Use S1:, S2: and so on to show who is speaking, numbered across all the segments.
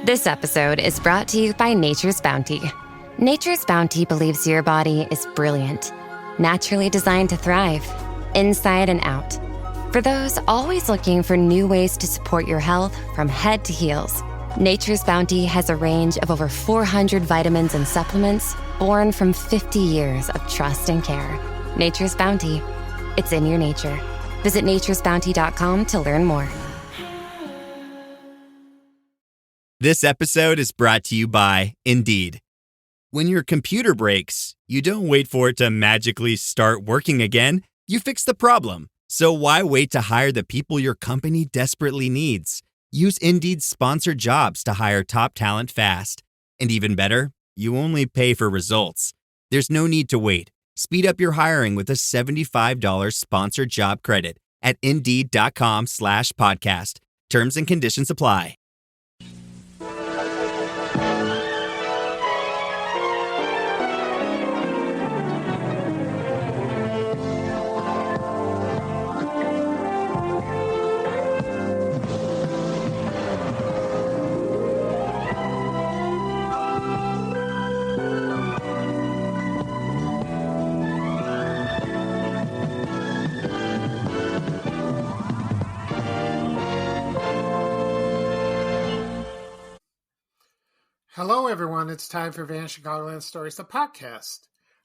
S1: This episode is brought to you by Nature's Bounty. Nature's Bounty believes your body is brilliant, naturally designed to thrive, inside and out. For those always looking for new ways to support your health from head to heels, Nature's Bounty has a range of over 400 vitamins and supplements born from 50 years of trust and care. Nature's Bounty. It's in your nature. Visit naturesbounty.com to learn more.
S2: This episode is brought to you by Indeed. When your computer breaks, you don't wait for it to magically start working again. You fix the problem. So why wait to hire the people your company desperately needs? Use Indeed's sponsored jobs to hire top talent fast. And even better, you only pay for results. There's no need to wait. Speed up your hiring with a $75 sponsored job credit at Indeed.com/podcast. Terms and conditions apply.
S3: Hello, everyone. It's time for Van Chicagoland Stories, the podcast.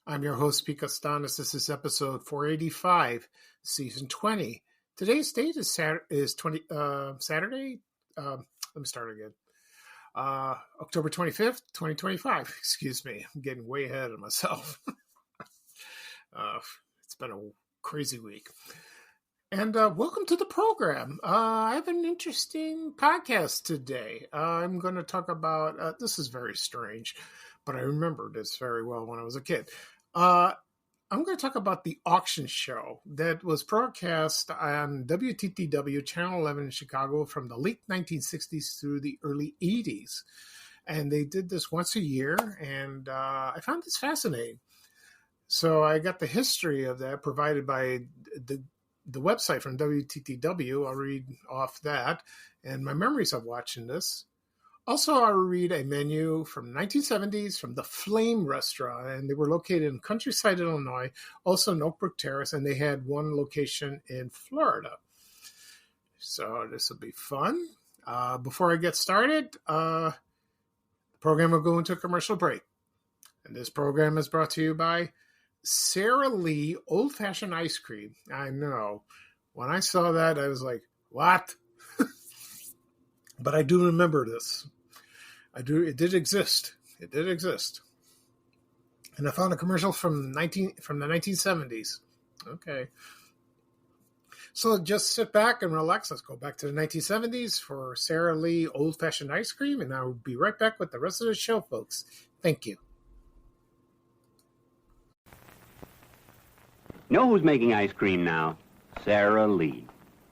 S3: I'm your host, Pete Costanis. This is episode 485, season 20. Today's date is Saturday. Let me start again. October 25th, 2025. Excuse me. I'm getting way ahead of myself. It's been a crazy week. And welcome to the program. I have an interesting podcast today. I'm going to talk about, this is very strange, but I remember this very well when I was a kid. I'm going to talk about the auction show that was broadcast on WTTW Channel 11 in Chicago from the late 1960s through the early 80s. And they did this once a year, and I found this fascinating. So I got the history of that provided by the website from WTTW. I'll read off that and my memories of watching this. Also, I'll read a menu from 1970s from the Flame Restaurant, and they were located in Countryside, Illinois, also in Oak Brook Terrace, and they had one location in Florida. So this will be fun. Before I get started, the program will go into a commercial break. And this program is brought to you by Sara Lee old-fashioned ice cream. I know. When I saw that, I was like, what? But I do remember this. It did exist. It did exist. And I found a commercial from the 1970s. Okay. So just sit back and relax. Let's go back to the 1970s for Sara Lee old-fashioned ice cream, and I will be right back with the rest of the show, folks. Thank you.
S4: Know who's making ice cream now? Sara Lee.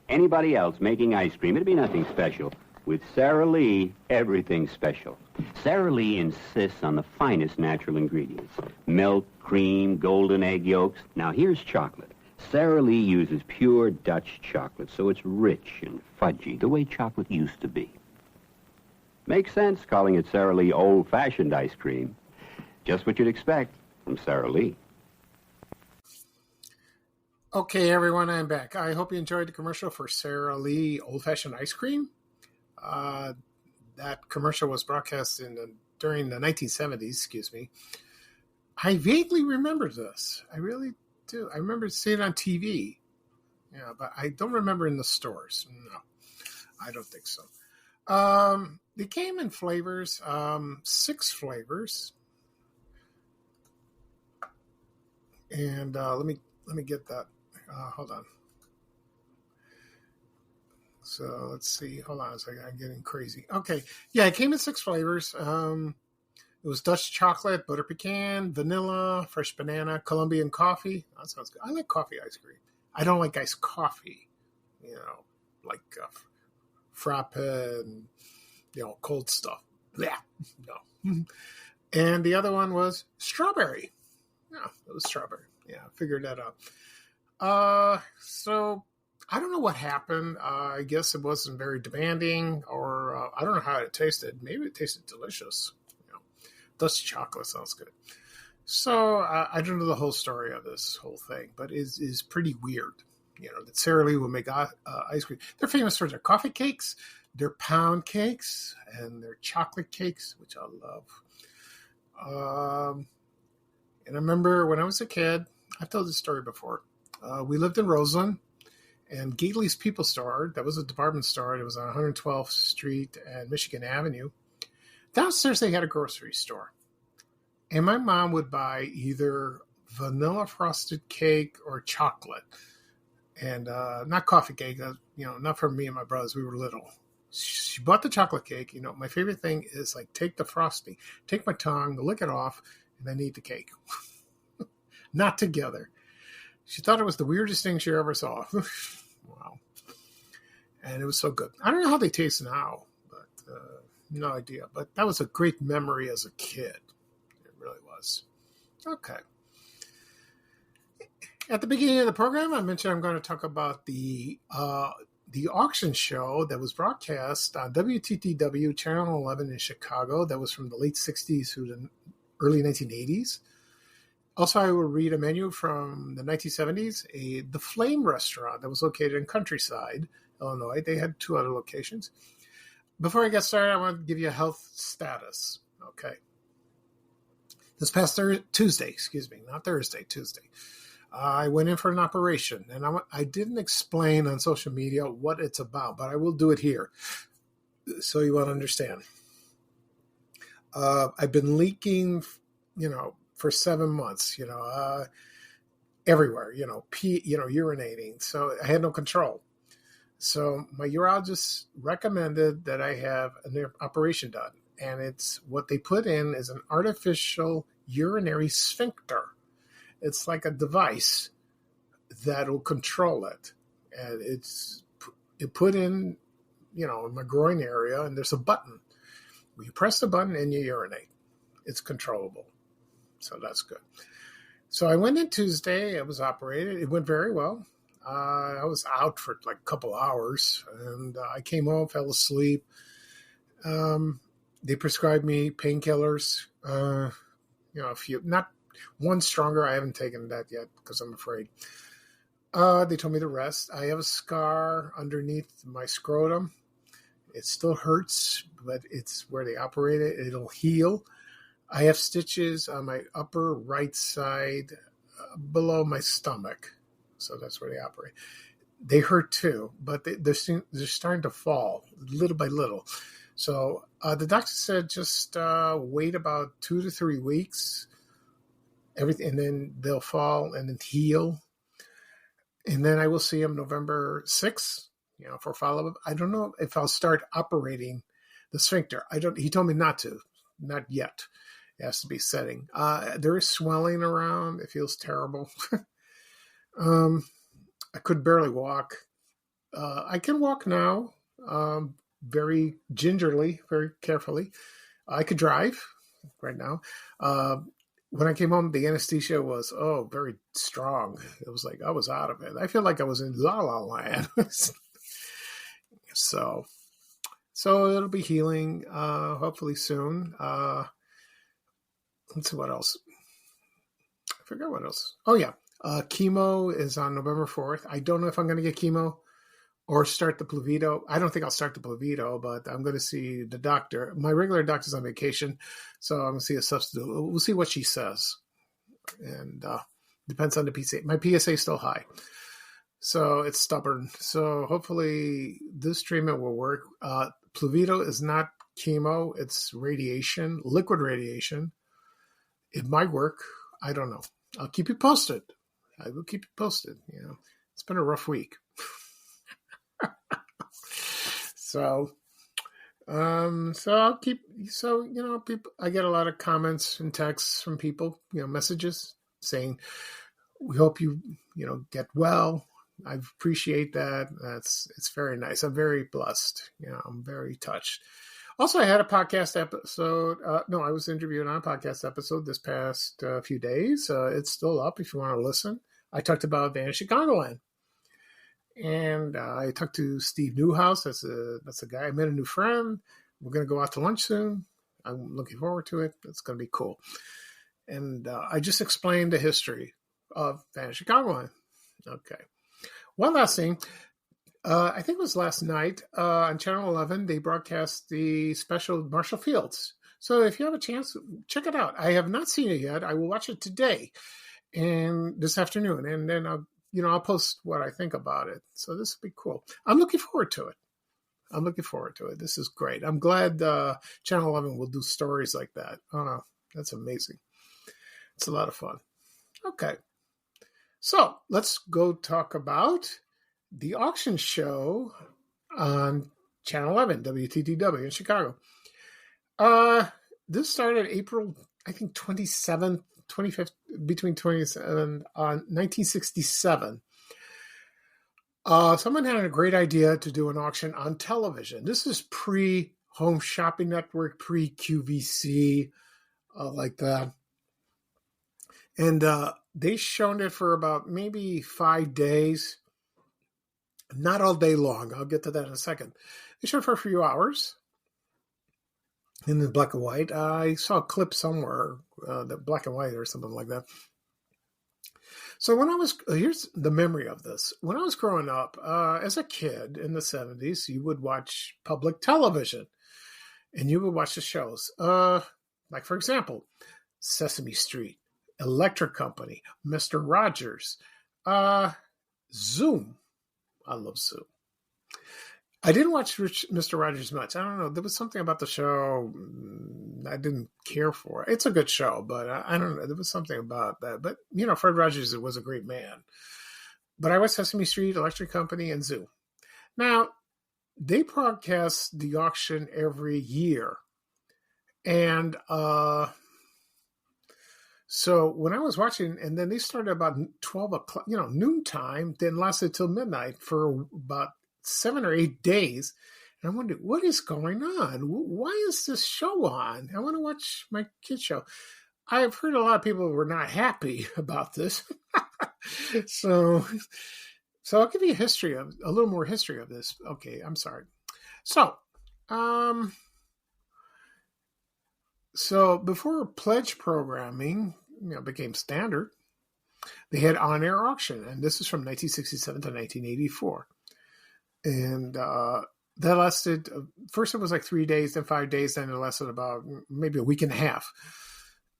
S4: Anybody else making ice cream, it'd be nothing special. With Sara Lee, everything's special. Sara Lee insists on the finest natural ingredients. Milk, cream, golden egg yolks. Now here's chocolate. Sara Lee uses pure Dutch chocolate, so it's rich and fudgy, the way chocolate used to be. Makes sense calling it Sara Lee old-fashioned ice cream. Just what you'd expect from Sara Lee.
S3: Okay, everyone, I'm back. I hope you enjoyed the commercial for Sara Lee old-fashioned ice cream. That commercial was broadcast during the 1970s, excuse me. I vaguely remember this. I really do. I remember seeing it on TV. Yeah, but I don't remember in the stores. No, I don't think so. They came in flavors, 6 flavors. And let me get that. Hold on. So let's see. Hold on a second. I'm getting crazy. Okay. Yeah, it came in 6 flavors. It was Dutch chocolate, butter pecan, vanilla, fresh banana, Colombian coffee. That sounds good. I like coffee ice cream. I don't like iced coffee. Like frappe and, cold stuff. Yeah. No. And the other one was strawberry. No, it was strawberry. Yeah, I figured that out. So I don't know what happened. I guess it wasn't very demanding, or I don't know how it tasted. Maybe it tasted delicious. Dusty chocolate sounds good. So I don't know the whole story of this whole thing, but it is pretty weird. That Sara Lee will make ice cream. They're famous for their coffee cakes, their pound cakes, and their chocolate cakes, which I love. And I remember when I was a kid, I've told this story before. We lived in Roseland, and Gately's People Store, that was a department store. It was on 112th Street and Michigan Avenue. Downstairs, they had a grocery store. And my mom would buy either vanilla frosted cake or chocolate. And not coffee cake, not for me and my brothers. We were little. She bought the chocolate cake. My favorite thing is like take the frosting, take my tongue, lick it off, and then eat the cake. Not together. She thought it was the weirdest thing she ever saw. Wow. And it was so good. I don't know how they taste now, but no idea. But that was a great memory as a kid. It really was. Okay. At the beginning of the program, I mentioned I'm going to talk about the auction show that was broadcast on WTTW Channel 11 in Chicago. That was from the late 60s through the early 1980s. Also, I will read a menu from the 1970s, the Flame restaurant that was located in Countryside, Illinois. They had 2 other locations. Before I get started, I want to give you a health status. Okay. This past Tuesday, I went in for an operation, and I didn't explain on social media what it's about, but I will do it here so you will understand. I've been leaking, for 7 months, everywhere, urinating. So I had no control. So my urologist recommended that I have an operation done, and it's what they put in is an artificial urinary sphincter. It's like a device that will control it. And it's put in, in my groin area, and there's a button. Well, you press the button and you urinate. It's controllable. So that's good. So I went in Tuesday. I was operated. It went very well. I was out for like a couple hours, and I came home, fell asleep. They prescribed me painkillers, a few, not one stronger. I haven't taken that yet because I'm afraid. They told me to rest. I have a scar underneath my scrotum. It still hurts, but it's where they operated. It'll heal. I have stitches on my upper right side below my stomach. So that's where they operate. They hurt too, but they're starting to fall little by little. So the doctor said just wait about 2 to 3 weeks. Everything, and then they'll fall and then heal. And then I will see him November 6th, for follow-up. I don't know if I'll start operating the sphincter. He told me not yet. It has to be setting. There is swelling around. It feels terrible. I could barely walk. I can walk now, very gingerly, very carefully. I could drive right now. When I came home, the anesthesia was, very strong. It was like I was out of it. I feel like I was in La La Land. So it'll be healing, hopefully soon. Let's see what else. I forgot what else. Oh, yeah. Chemo is on November 4th. I don't know if I'm going to get chemo or start the Pluvito. I don't think I'll start the Pluvito, but I'm going to see the doctor. My regular doctor's on vacation, so I'm going to see a substitute. We'll see what she says. And depends on the PSA. My PSA is still high, so it's stubborn. So hopefully this treatment will work. Pluvito is not chemo. It's radiation, liquid radiation. It might work. I don't know. I'll keep you posted. I will keep you posted. It's been a rough week. So I'll keep, people, I get a lot of comments and texts from people, messages saying, we hope you, get well. I appreciate that. It's very nice. I'm very blessed. I'm very touched. Also, I had a podcast episode. I was interviewed on a podcast episode this past few days. It's still up if you want to listen. I talked about Vanishing Congoland. And I talked to Steve Newhouse. That's a guy. I met a new friend. We're going to go out to lunch soon. I'm looking forward to it. It's going to be cool. And I just explained the history of Van Chicagoland. Okay. One last thing. I think it was last night on Channel 11, they broadcast the special Marshall Fields. So if you have a chance, check it out. I have not seen it yet. I will watch it today and this afternoon. And then I'll post what I think about it. So this will be cool. I'm looking forward to it. This is great. I'm glad Channel 11 will do stories like that. Oh, that's amazing. It's a lot of fun. Okay. So let's go talk about the auction show on Channel 11, WTTW in Chicago. This started April, I think, 25th, between 27 on 1967. Someone had a great idea to do an auction on television. This is pre-Home Shopping Network, pre-QVC, like that. And they showed it for about maybe 5 days. Not all day long. I'll get to that in a second. They showed for a few hours in the black and white. I saw a clip somewhere, the black and white or something like that. So here's the memory of this. When I was growing up, as a kid in the 70s, you would watch public television and you would watch the shows. Like, for example, Sesame Street, Electric Company, Mr. Rogers, Zoom. I love Zoom. I didn't watch Mr. Rogers much. I don't know. There was something about the show I didn't care for. It's a good show, but I don't know. There was something about that. But, Fred Rogers was a great man. But I watched Sesame Street, Electric Company, and Zoom. Now, they broadcast the auction every year. And so when I was watching, and then they started about 12 o'clock, noontime, then lasted till midnight for about 7 or 8 days. And I wondered, what is going on? Why is this show on? I want to watch my kids' show. I've heard a lot of people were not happy about this. So I'll give you a little more history of this. Okay, I'm sorry. So before pledge programming became standard, they had on-air auction, and this is from 1967 to 1984. And that lasted, first it was like 3 days, then 5 days, then it lasted about maybe a week and a half.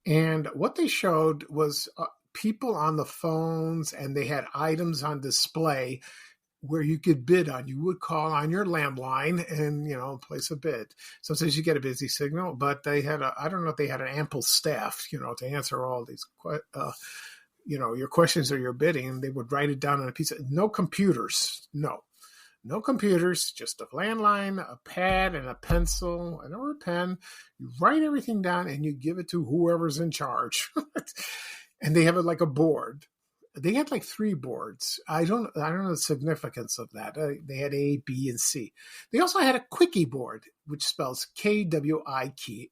S3: And what they showed was people on the phones, and they had items on display where you could bid on. You would call on your landline and, place a bid. Sometimes you get a busy signal, but they had I don't know if they had an ample staff, to answer all these, your questions or your bidding, and they would write it down on a piece of, no computers, no computers, just a landline, a pad, and a pencil, or a pen. You write everything down and you give it to whoever's in charge. And they have it like a board. They had like 3 boards. I don't know the significance of that. They had A, B, and C. They also had a quickie board, which spells KWIKY.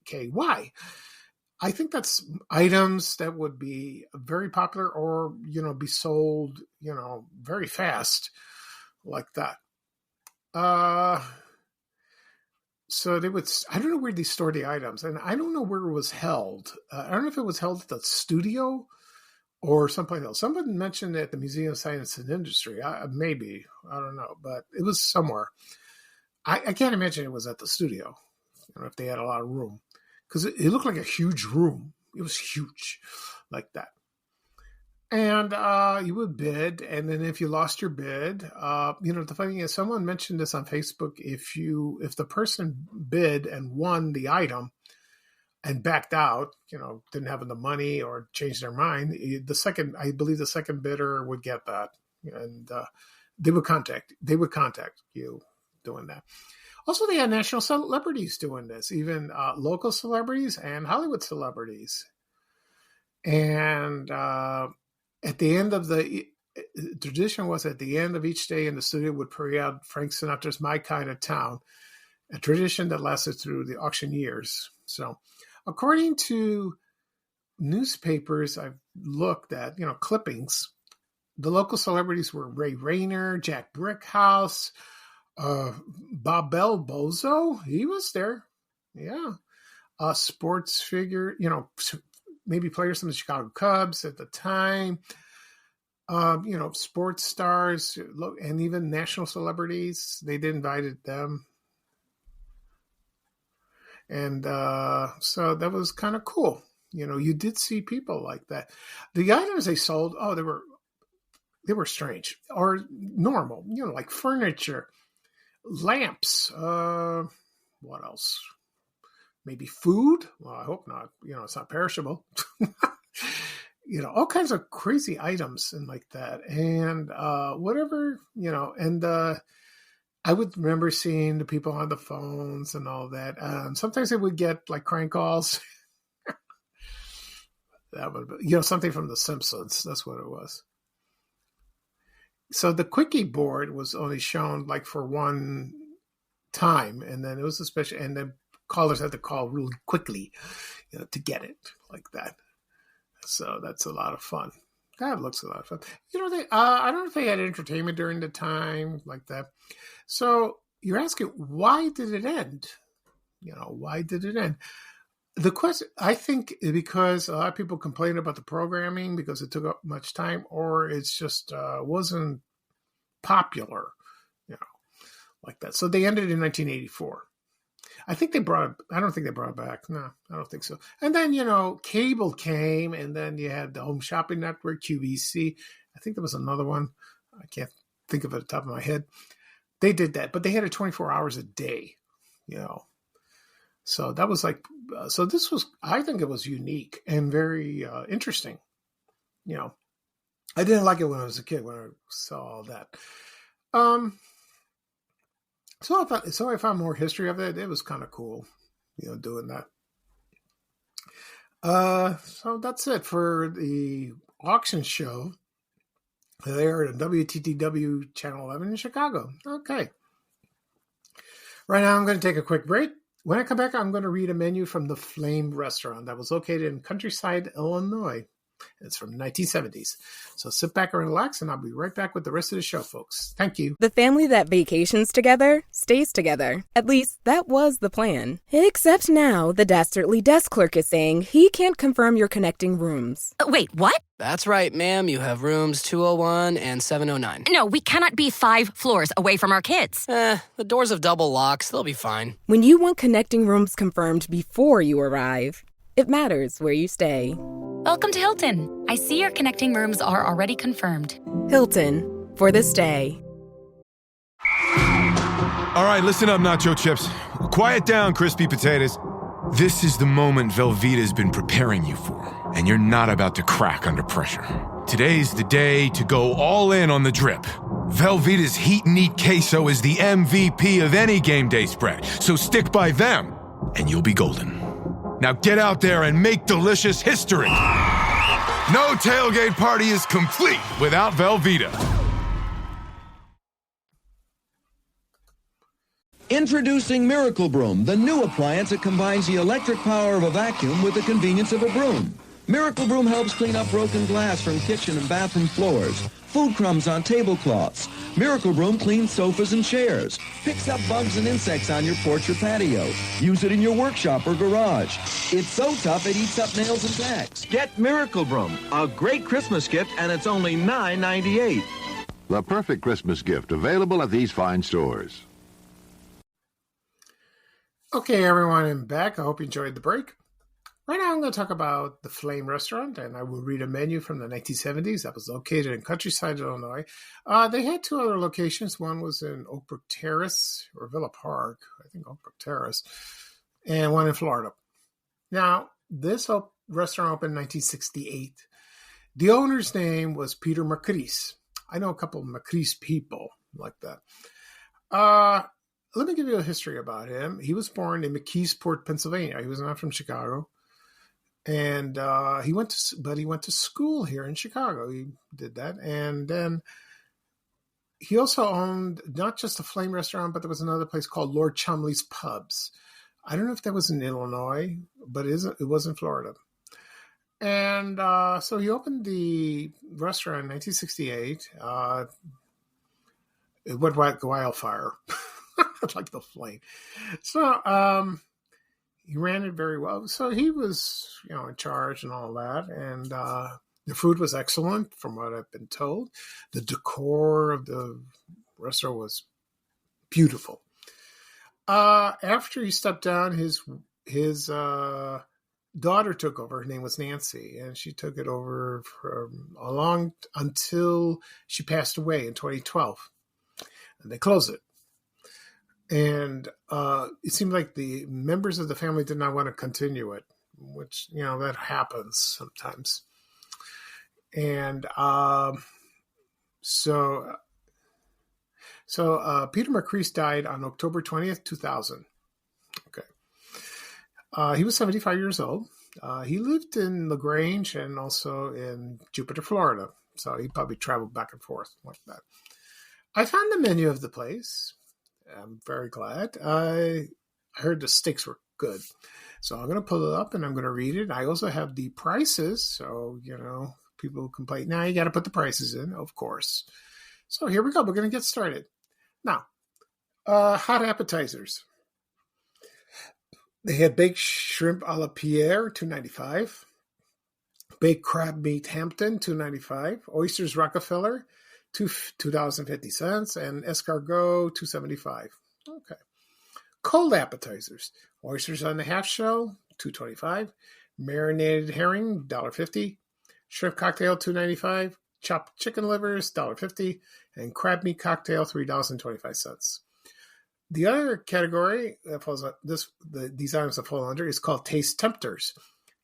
S3: I think that's items that would be very popular or, be sold, very fast like that. So they would, I don't know where they stored the items, and I don't know where it was held. I don't know if it was held at the studio or someplace else. Someone mentioned it at the Museum of Science and Industry. Maybe, I don't know, but it was somewhere. I can't imagine it was at the studio, if they had a lot of room, because it looked like a huge room. It was huge, like that. And you would bid, and then if you lost your bid, the funny thing is, someone mentioned this on Facebook. If the person bid and won the item and backed out, didn't have the money or changed their mind, I believe the second bidder would get that, and they would contact you doing that. Also, they had national celebrities doing this, even local celebrities and Hollywood celebrities, and at the end of the tradition was at the end of each day in the studio would play out Frank Sinatra's My Kind of Town, a tradition that lasted through the auction years. So according to newspapers I've looked at, clippings, The local celebrities were Ray Rayner, Jack Brickhouse, Bob Bell Bozo. He was there. Yeah. Sports figure, maybe players from the Chicago Cubs at the time. Sports stars and even national celebrities. They invited them. And so that was kind of cool. You did see people like that. The items they sold, they were strange or normal, like furniture, lamps. What else? Maybe food? Well, I hope not. It's not perishable. All kinds of crazy items and like that. And whatever, and I would remember seeing the people on the phones and all that. Sometimes they would get like crank calls. That would be, something from The Simpsons. That's what it was. So the quickie board was only shown like for one time, and then it was a special, and then callers had to call really quickly, to get it like that. So that's a lot of fun. That looks a lot of fun. I don't know if they had entertainment during the time like that. So you're asking, why did it end? Why did it end? The question, I think, because a lot of people complained about the programming because it took up much time, or it's just wasn't popular, like that. So they ended in 1984. I don't think they brought it back. No, I don't think so. And then, cable came, and then you had the Home Shopping Network, QVC. I think there was another one. I can't think of it at the top of my head. They did that, but they had it 24 hours a day, So that was like, I think it was unique and very interesting. I didn't like it when I was a kid, when I saw all that. So I found more history of it. It was kind of cool, doing that. So that's it for the auction show there at WTTW Channel 11 in Chicago. Okay. Right now I'm going to take a quick break. When I come back, I'm going to read a menu from the Flame Restaurant that was located in Countryside, Illinois. It's from the 1970s. So sit back and relax, and I'll be right back with the rest of the show, folks. Thank you.
S5: The family that vacations together stays together. At least, that was the plan. Except now, the Dastardly desk clerk is saying he can't confirm your connecting rooms.
S6: Wait, what?
S7: That's right, ma'am. You have rooms 201 and 709.
S6: No, we cannot be 5 floors away from our kids.
S7: The doors have double locks. They'll be fine.
S5: When you want connecting rooms confirmed before you arrive, it matters where you stay.
S6: Welcome to Hilton. I see your connecting rooms are already confirmed.
S5: Hilton, for the stay.
S8: All right, listen up, nacho chips. Quiet down, crispy potatoes. This is the moment Velveeta's been preparing you for, and you're not about to crack under pressure. Today's the day to go all in on the drip. Velveeta's Heat and Eat Queso is the MVP of any game day spread, so stick by them, and you'll be golden. Now get out there and make delicious history. No tailgate party is complete without Velveeta.
S9: Introducing Miracle Broom, the new appliance that combines the electric power of a vacuum with the convenience of a broom. Miracle Broom helps clean up broken glass from kitchen and bathroom floors, food crumbs on tablecloths. Miracle Broom cleans sofas and chairs, picks up bugs and insects on your porch or patio. Use it in your workshop or garage. It's so tough it eats up nails and tacks.
S10: Get Miracle Broom, a great Christmas gift, and it's only $9.98.
S11: The perfect Christmas gift, available at these fine stores.
S3: Okay, everyone, I'm back. I hope you enjoyed the break. Right now, I'm going to talk about the Flame Restaurant, and I will read a menu from the 1970s that was located in Countryside, Illinois. They had 2 other locations. One was in Oakbrook Terrace, or Villa Park, I think Oakbrook Terrace, and one in Florida. Now, this restaurant opened in 1968. The owner's name was Peter Macris. I know a couple of Macris people like that. Let me give you a history about him. He was born in McKeesport, Pennsylvania. He was not from Chicago. And he went to school here in Chicago. He did that. And then he also owned not just a Flame Restaurant, but there was another place called Lord Chumley's Pubs. I don't know if that was in Illinois, but it was in Florida. And so he opened the restaurant in 1968. It went like wildfire, like the flame. So he ran it very well. So he was, in charge and all that. And the food was excellent, from what I've been told. The decor of the restaurant was beautiful. After he stepped down, his daughter took over. Her name was Nancy, and she took it over for until she passed away in 2012. And they closed it. And it seemed like the members of the family did not want to continue it, which, that happens sometimes. And so Peter Macrease died on October 20th, 2000. Okay. He was 75 years old. He lived in LaGrange and also in Jupiter, Florida. So he probably traveled back and forth like that. I found the menu of the place. I'm very glad. I heard the steaks were good. So I'm going to pull it up and I'm going to read it. I also have the prices. So, people complain, now you got to put the prices in, of course. So here we go. We're going to get started. Now, hot appetizers. They had baked shrimp a la Pierre, $2.95. Baked crab meat Hampton, $2.95. Oysters Rockefeller, $2.50. And escargot, $2.75. Okay. Cold appetizers. Oysters on the half shell, $2.25. Marinated herring, $1.50. Shrimp cocktail, $2.95. Chopped chicken livers, $1.50. And crab meat cocktail, $3.25. The other category that falls these items that fall under is called Taste Tempters.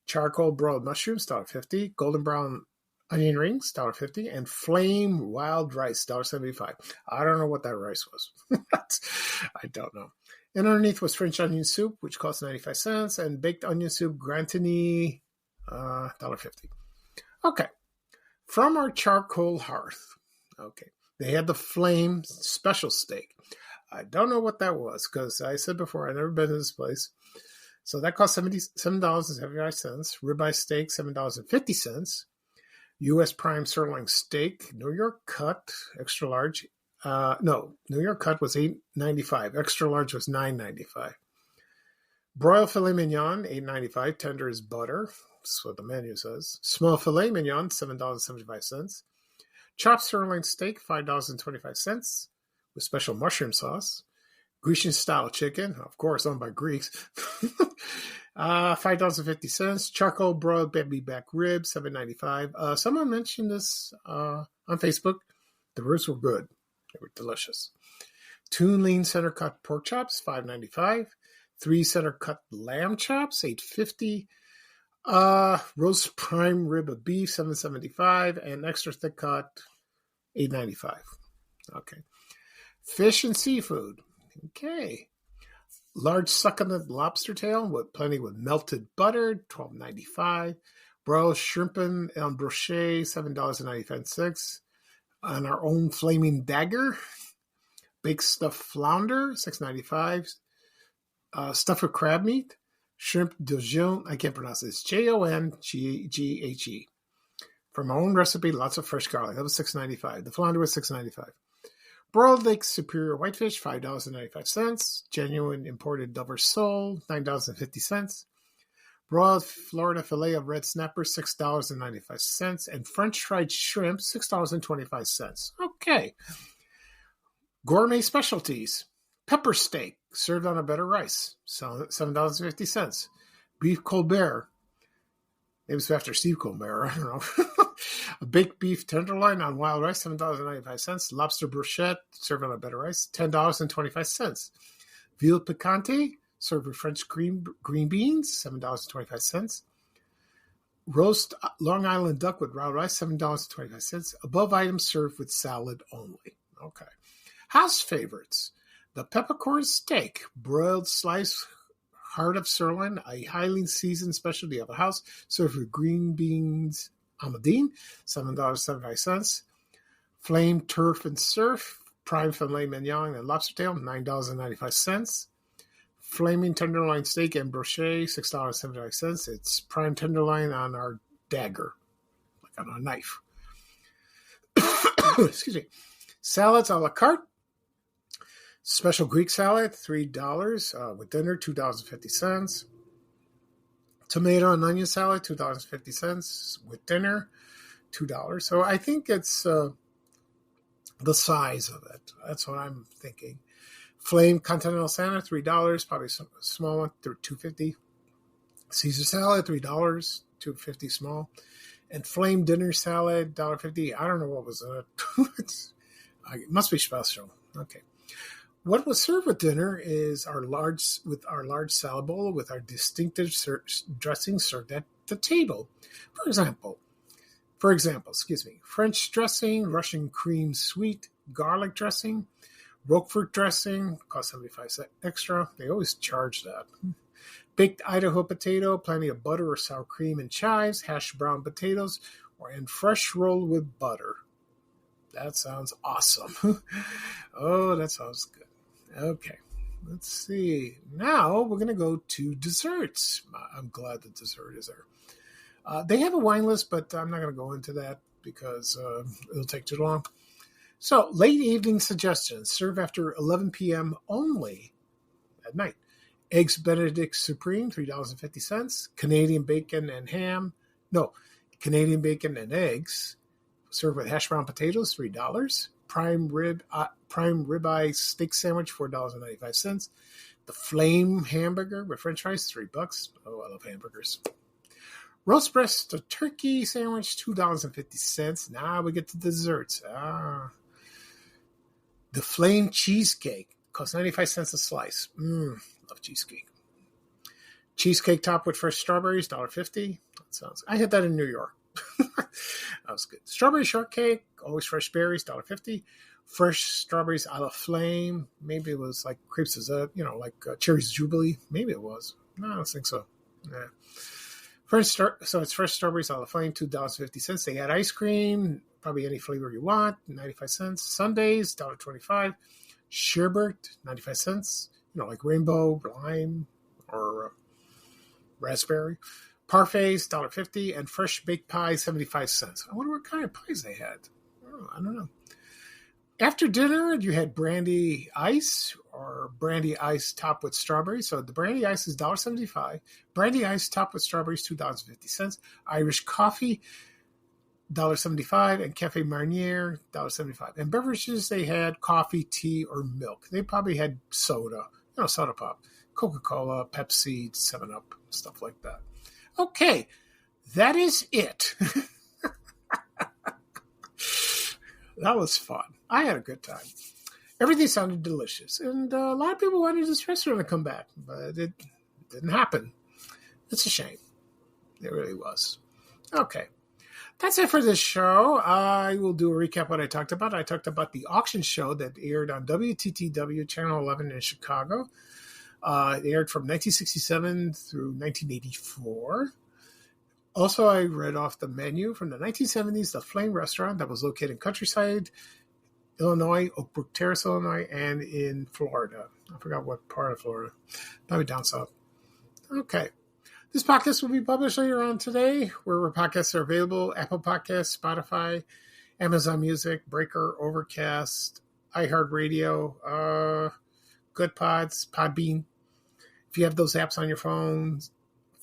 S3: Charcoal broiled mushrooms, $1.50. Golden brown onion rings, $1.50. And flame wild rice, $1.75. I don't know what that rice was. I don't know. And underneath was French onion soup, which cost 95 cents. And baked onion soup, Grantini, $1.50. Okay. From our charcoal hearth. Okay. They had the flame special steak. I don't know what that was because I said before I've never been to this place. So that cost $77.75. Ribeye steak, $7.50. U.S. prime sirloin steak, New York cut, extra large. New York cut was $8.95. Extra large was $9.95. Broiled filet mignon, $8.95. Tender as butter. That's what the menu says. Small filet mignon, $7.75. Chopped sirloin steak, $5.25. With special mushroom sauce. Grecian style chicken, of course, owned by Greeks. $5.50. Charcoal broiled baby back ribs, $7.95. Someone mentioned this on Facebook. The ribs were good. They were delicious. 2 lean center cut pork chops, $5.95. 3 center cut lamb chops, $8.50. Roast prime rib of beef, $7.75. And extra thick cut, $8.95. Okay. Fish and seafood. Okay. Large succulent lobster tail with melted butter, $12.95. Broiled shrimp en brochet, $7.95. And our own flaming dagger. Baked stuffed flounder, $6.95. Stuffed with crab meat. Shrimp Dijon, I can't pronounce this. Jongghe. From my own recipe, lots of fresh garlic. That was $6.95. The flounder was $6.95. Broiled Lake Superior Whitefish, $5.95. Genuine imported Dover sole, $9.50. Broiled Florida fillet of red snapper, $6.95. And French fried shrimp, $6.25. Okay. Gourmet specialties. Pepper steak, served on a better rice, $7.50. Beef Colbert. It was after Steve Colbert, I don't know. A baked beef tenderloin on wild rice, $7.95. Lobster bruschetta, served on a better rice, $10.25. Veal picante, served with French green beans, $7.25. Roast Long Island duck with raw rice, $7.25. Above items served with salad only. Okay. House favorites. The peppercorn steak, broiled sliced heart of sirloin, a highly seasoned specialty of the house, served with green beans Almadine, $7.75. Flame turf and surf, prime filet mignon and lobster tail, $9.95. Flaming tenderloin steak and brochet, $6.75. It's prime tenderloin on our dagger, like on a knife. Excuse me. Salads a la carte. Special Greek salad, $3. With dinner, $2.50. Tomato and onion salad, $2.50. With dinner, $2. So I think it's the size of it. That's what I'm thinking. Flame continental salad, $3. Probably some small one, $2.50. Caesar salad, $3. $2.50 small. And flame dinner salad, $1.50. I don't know what was in it. It must be special. Okay. What was served with dinner is our large salad bowl with our distinctive dressing served at the table. For example, French dressing, Russian cream sweet, garlic dressing, Roquefort dressing, cost 75 cents extra. They always charge that. Baked Idaho potato, plenty of butter or sour cream and chives, hashed brown potatoes, and fresh rolled with butter. That sounds awesome. Oh, that sounds good. Okay, let's see. Now we're going to go to desserts. I'm glad the dessert is there. They have a wine list, but I'm not going to go into that because it'll take too long. So, late evening suggestions. Serve after 11 p.m. only at night. Eggs Benedict Supreme, $3.50. Canadian bacon and ham. No, Canadian bacon and eggs. Served with hash brown potatoes, $3. Prime ribeye steak sandwich, $4.95. The Flame hamburger with French fries, $3. Oh, I love hamburgers. Roast breast turkey sandwich, $2.50. Now we get to desserts. The Flame cheesecake costs 95 cents a slice. Love cheesecake. Cheesecake topped with fresh strawberries, $1.50. I had that in New York. That was good. Strawberry shortcake, always fresh berries, $1.50. Fresh strawberries a la Flame. Maybe it was like crepes Suzette, like Cherry's Jubilee. Maybe it was. No, I don't think so. Yeah. So it's fresh strawberries a la Flame, $2.50. They had ice cream, probably any flavor you want, 95 cents. Sundays, $1.25. Sherbet, 95 cents. Like rainbow, lime, or raspberry. Parfaits, $1.50, and fresh baked pies, 75 cents. I wonder what kind of pies they had. I don't know. After dinner, you had brandy ice or brandy ice topped with strawberries. So the brandy ice is $1.75. Brandy ice topped with strawberries, $2.50. Irish coffee, $1.75, and Cafe Marnier, $1.75. And beverages, they had coffee, tea, or milk. They probably had soda, soda pop, Coca-Cola, Pepsi, 7-Up, stuff like that. Okay, that is it. That was fun. I had a good time. Everything sounded delicious. And a lot of people wanted this restaurant to come back, but it didn't happen. It's a shame. It really was. Okay. That's it for this show. I will do a recap of what I talked about. I talked about the auction show that aired on WTTW Channel 11 in Chicago. It aired from 1967 through 1984. Also, I read off the menu from the 1970s, the Flame Restaurant that was located in Countryside, Illinois, Oak Brook Terrace, Illinois, and in Florida. I forgot what part of Florida. Probably down south. Okay. This podcast will be published later on today, where podcasts are available: Apple Podcasts, Spotify, Amazon Music, Breaker, Overcast, iHeartRadio, Good Pods, Podbean. If you have those apps on your phones,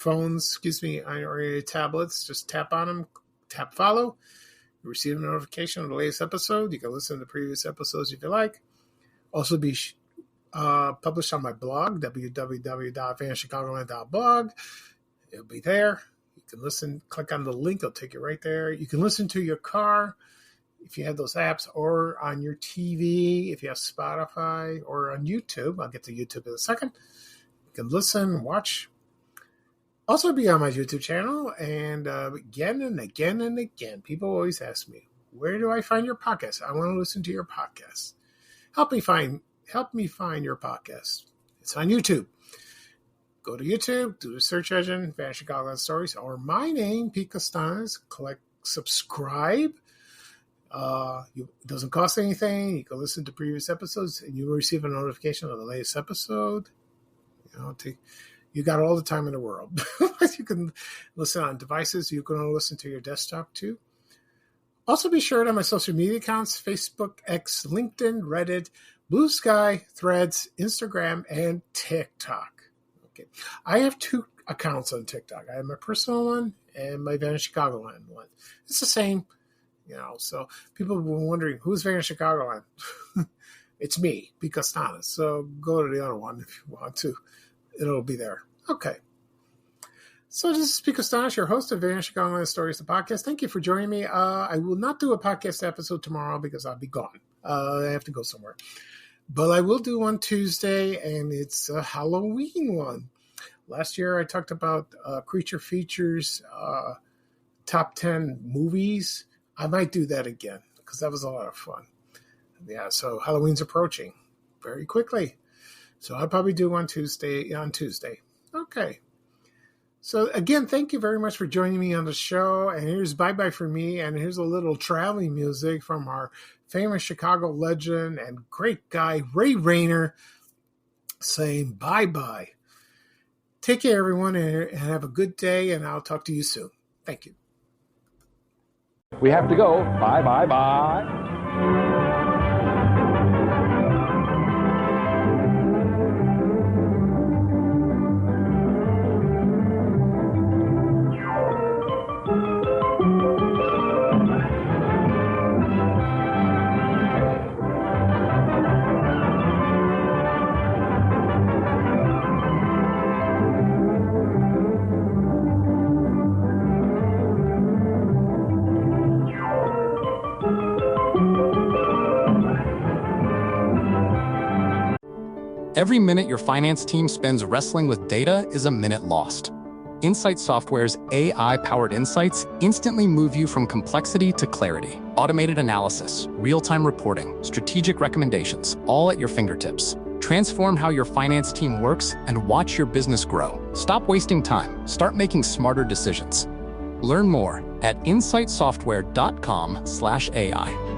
S3: or your tablets, just tap on them, tap follow. You receive a notification of the latest episode. You can listen to previous episodes if you like. Also be published on my blog, www.vanchicagoland.blog. It'll be there. You can listen, click on the link, it'll take you right there. You can listen to your car if you have those apps, or on your TV if you have Spotify, or on YouTube. I'll get to YouTube in a second. You can listen, watch. Also be on my YouTube channel, and again and again and again, people always ask me, where do I find your podcast? I want to listen to your podcast. Help me find your podcast. It's on YouTube. Go to YouTube, do the search engine, Vanishing Chicagoland Stories, or my name, Pete Costanes. Subscribe. It doesn't cost anything. You can listen to previous episodes, and you will receive a notification of the latest episode. You got all the time in the world. You can listen on devices. You can listen to your desktop too. Also be sure to my social media accounts, Facebook, X, LinkedIn, Reddit, Blue Sky, Threads, Instagram, and TikTok. Okay. I have 2 accounts on TikTok. I have my personal one and my Van Chicagoland one. It's the same, so people were wondering, who's Van Chicagoland? It's me, Pete Costanas. So go to the other one if you want to. It'll be there. Okay. So this is Pete Costanas, your host of Van Chicagoland Stories, the podcast. Thank you for joining me. I will not do a podcast episode tomorrow because I'll be gone. I have to go somewhere. But I will do one Tuesday, and it's a Halloween one. Last year I talked about Creature Features top 10 movies. I might do that again because that was a lot of fun. Yeah, so Halloween's approaching very quickly. So I'll probably do one on Tuesday. Okay. So again, thank you very much for joining me on the show. And here's bye-bye for me. And here's a little traveling music from our famous Chicago legend and great guy, Ray Rayner, saying bye-bye. Take care, everyone, and have a good day. And I'll talk to you soon. Thank you.
S12: We have to go. Bye, bye, bye.
S13: Every minute your finance team spends wrestling with data is a minute lost. Insight Software's AI-powered insights instantly move you from complexity to clarity. Automated analysis, real-time reporting, strategic recommendations, all at your fingertips. Transform how your finance team works and watch your business grow. Stop wasting time. Start making smarter decisions. Learn more at insightsoftware.com/AI.